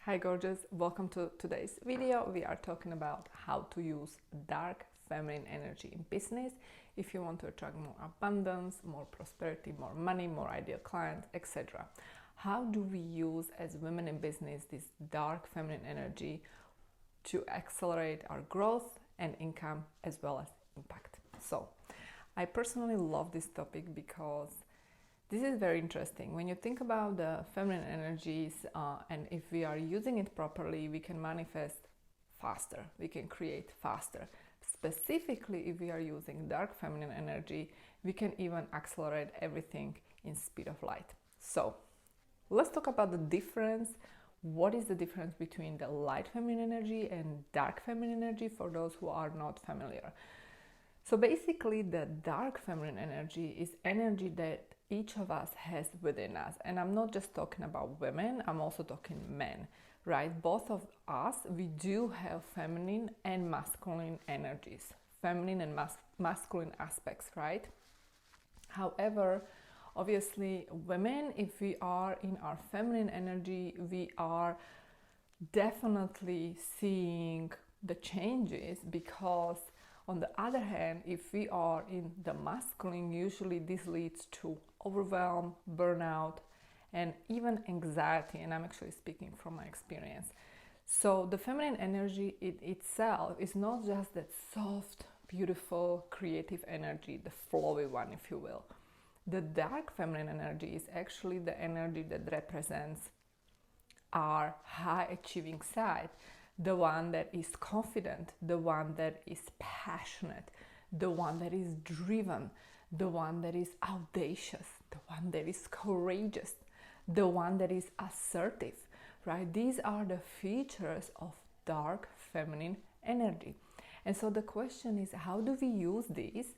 Hi gorgeous, welcome to today's video. We are talking about how to use dark feminine energy in business if you want to attract more abundance, more prosperity, more money, more ideal clients, etc. How do we use as women in business this dark feminine energy to accelerate our growth and income as well as impact? So I personally love this topic because this is very interesting. When you think about the feminine energies, and if we are using it properly, we can manifest faster, we can create faster. Specifically, if we are using dark feminine energy, we can even accelerate everything in speed of light. So let's talk about the difference. What is the difference between the light feminine energy and dark feminine energy for those who are not familiar? So basically, the dark feminine energy is energy that each of us has within us. And I'm not just talking about women, I'm also talking men, right? Both of us, we do have feminine and masculine energies, feminine and masculine aspects, right? However, obviously, women, if we are in our feminine energy, we are definitely seeing the changes, because on the other hand, if we are in the masculine, usually this leads to overwhelm, burnout, and even anxiety. And I'm actually speaking from my experience. So the feminine energy itself is not just that soft, beautiful, creative energy, the flowy one, if you will. The dark feminine energy is actually the energy that represents our high achieving side, the one that is confident, the one that is passionate, the one that is driven, the one that is audacious, the one that is courageous, the one that is assertive, right? These are the features of dark feminine energy. And so the question is, how do we use these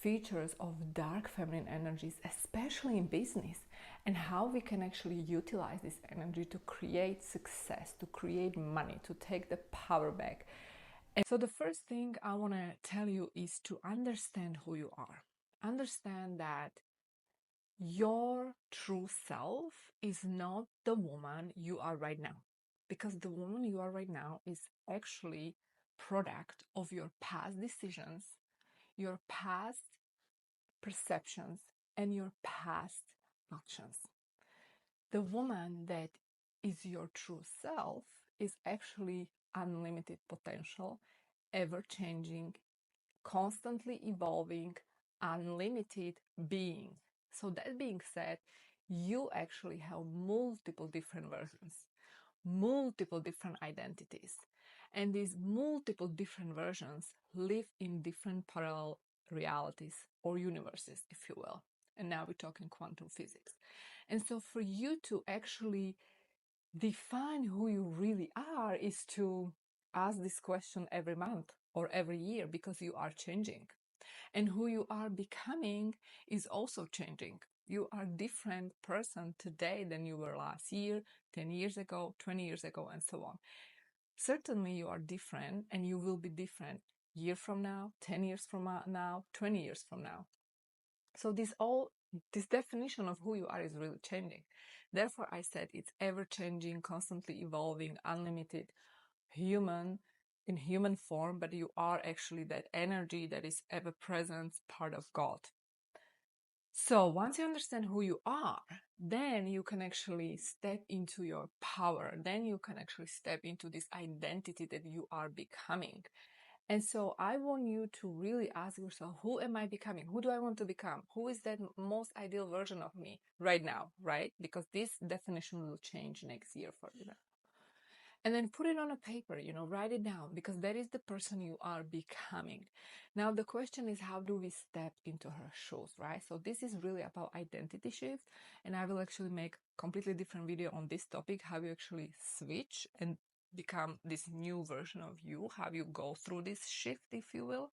features of dark feminine energies, especially in business, and how we can actually utilize this energy to create success, to create money, to take the power back? And so the first thing I want to tell you is to understand who you are. Understand that your true self is not the woman you are right now, because the woman you are right now is actually product of your past decisions, your past perceptions, and your past actions. The woman that is your true self is actually unlimited potential, ever changing, constantly evolving, unlimited being. So, that being said, you actually have multiple different versions, multiple different identities. And these multiple different versions live in different parallel realities or universes, if you will. And now we're talking quantum physics. And so for you to actually define who you really are is to ask this question every month or every year, because you are changing. And who you are becoming is also changing. You are a different person today than you were last year, 10 years ago, 20 years ago, and so on. Certainly you are different, and you will be different year from now, 10 years from now, 20 years from now. So this definition of who you are is really changing. Therefore, I said it's ever changing, constantly evolving, unlimited, human, in human form, but you are actually that energy that is ever present, part of God. So once you understand who you are, then you can actually step into your power. Then you can actually step into this identity that you are becoming. And so I want you to really ask yourself, who am I becoming? Who do I want to become? Who is that most ideal version of me right now, right? Because this definition will change next year for you. And then put it on a paper, write it down, because that is the person you are becoming. Now, the question is, how do we step into her shoes, right? So this is really about identity shift. And I will actually make a completely different video on this topic, how you actually switch and become this new version of you, how you go through this shift, if you will.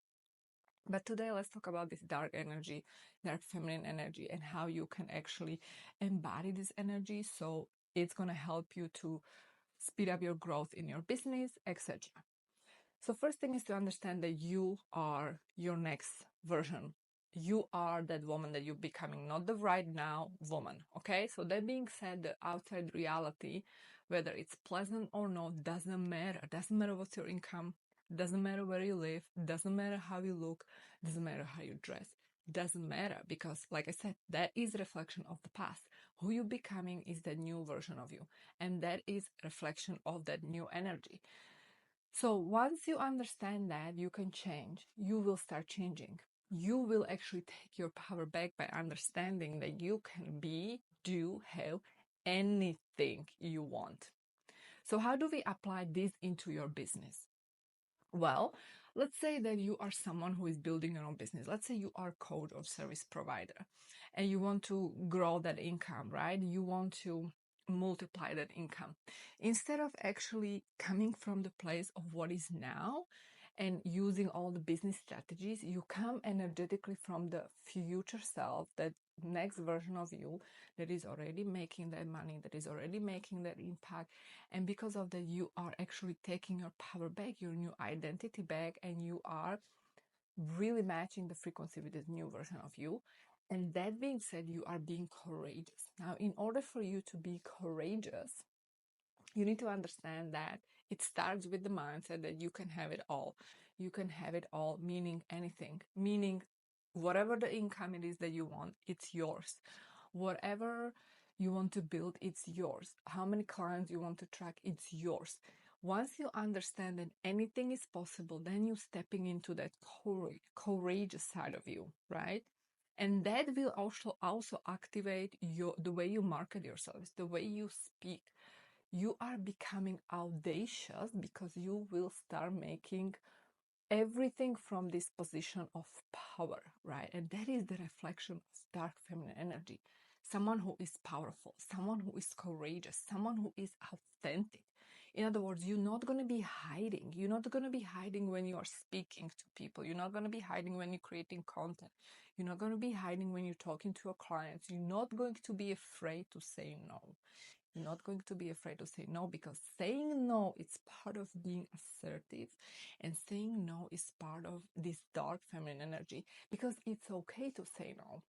But today, let's talk about this dark energy, dark feminine energy, and how you can actually embody this energy. So it's going to help you to speed up your growth in your business, etc. So first thing is to understand that you are your next version. You are that woman that you're becoming, not the right now woman. Okay. So that being said, the outside reality Whether it's pleasant or not, doesn't matter. Doesn't matter what's your income, doesn't matter where you live, doesn't matter how you look, doesn't matter how you dress. Doesn't matter, because like I said, that is a reflection of the past. Who you're becoming is the new version of you, and that is a reflection of that new energy. So once you understand that you can change, you will start changing. You will actually take your power back by understanding that you can be, do, have anything you want. So how do we apply this into your business? Well, let's say that you are someone who is building your own business. Let's say you are a coach or service provider and you want to grow that income, right? You want to multiply that income. Instead of actually coming from the place of what is now and using all the business strategies, you come energetically from the future self, that next version of you that is already making that money, that is already making that impact. And because of that, you are actually taking your power back, your new identity back, and you are really matching the frequency with this new version of you. And that being said, you are being courageous. Now, in order for you to be courageous, you need to understand that it starts with the mindset that you can have it all. You can have it all, meaning anything, meaning whatever the income it is that you want, it's yours. Whatever you want to build, it's yours. How many clients you want to track, it's yours. Once you understand that anything is possible, then you're stepping into that courageous side of you, right? And that will also activate the way you market yourself, the way you speak. You are becoming audacious because you will start making everything from this position of power, right? And that is the reflection of dark feminine energy. Someone who is powerful, someone who is courageous, someone who is authentic. In other words, you're not going to be hiding. You're not going to be hiding when you are speaking to people. You're not going to be hiding when you're creating content. You're not going to be hiding when you're talking to your clients. You're not going to be afraid to say no. You're not going to be afraid to say no, because saying no is part of being assertive, and saying no is part of this dark feminine energy, because it's okay to say no.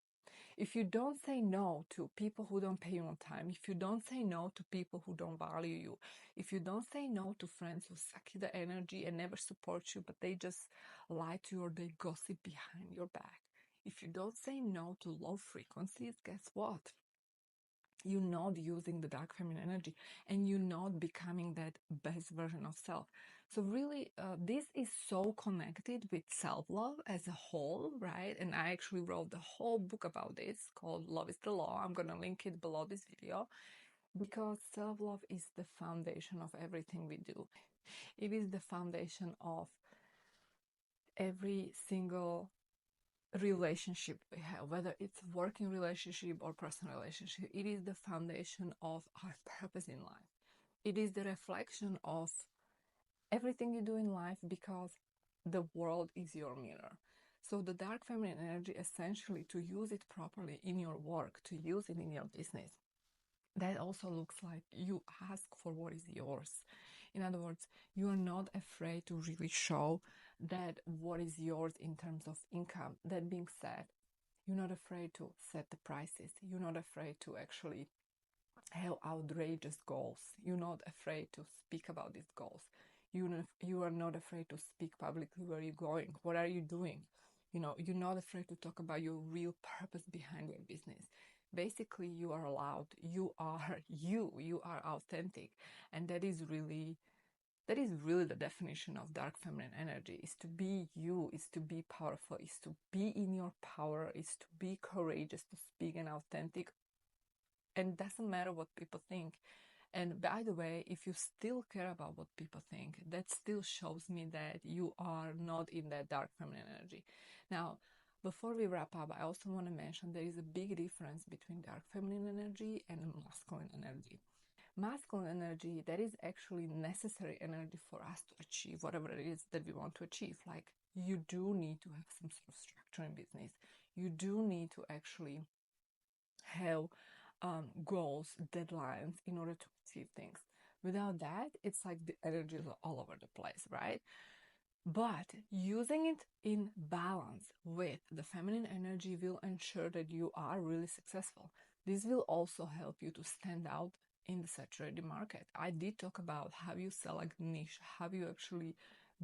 If you don't say no to people who don't pay you on time, if you don't say no to people who don't value you, if you don't say no to friends who suck you the energy and never support you, but they just lie to you or they gossip behind your back, if you don't say no to low frequencies, guess what? You're not using the dark feminine energy, and you're not becoming that best version of self. So really, this is so connected with self-love as a whole, right? And I actually wrote the whole book about this called Love is the Law. I'm going to link it below this video, because self-love is the foundation of everything we do. It is the foundation of every single relationship we have, whether it's working relationship or personal relationship. It is the foundation of our purpose in life. It is the reflection of everything you do in life, because the world is your mirror. So the dark feminine energy, essentially, to use it properly in your work, to use it in your business, that also looks like you ask for what is yours. In other words, you are not afraid to really show that what is yours in terms of income. That being said, you're not afraid to set the prices. You're not afraid to actually have outrageous goals. You're not afraid to speak about these goals. You are not afraid to speak publicly where you're going. What are you doing? You're not afraid to talk about your real purpose behind your business. Basically, you are allowed. You are you are authentic. And that is really the definition of dark feminine energy, is to be you, is to be powerful, is to be in your power, is to be courageous, to speak and authentic. And it doesn't matter what people think. And by the way, if you still care about what people think, that still shows me that you are not in that dark feminine energy. Now, before we wrap up, I also want to mention there is a big difference between dark feminine energy and masculine energy. Masculine energy, that is actually necessary energy for us to achieve whatever it is that we want to achieve. Like, you do need to have some sort of structure in business. You do need to actually have goals, deadlines in order to achieve things. Without that, it's like the energy is all over the place, right? But using it in balance with the feminine energy will ensure that you are really successful. This will also help you to stand out in the saturated market. I did talk about how you select niche, how you actually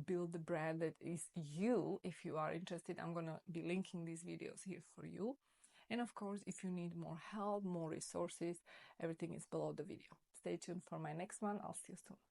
build the brand that is you. If you are interested, I'm gonna be linking these videos here for you. And of course, if you need more help, more resources, everything is below the video. Stay tuned for my next one. I'll see you soon.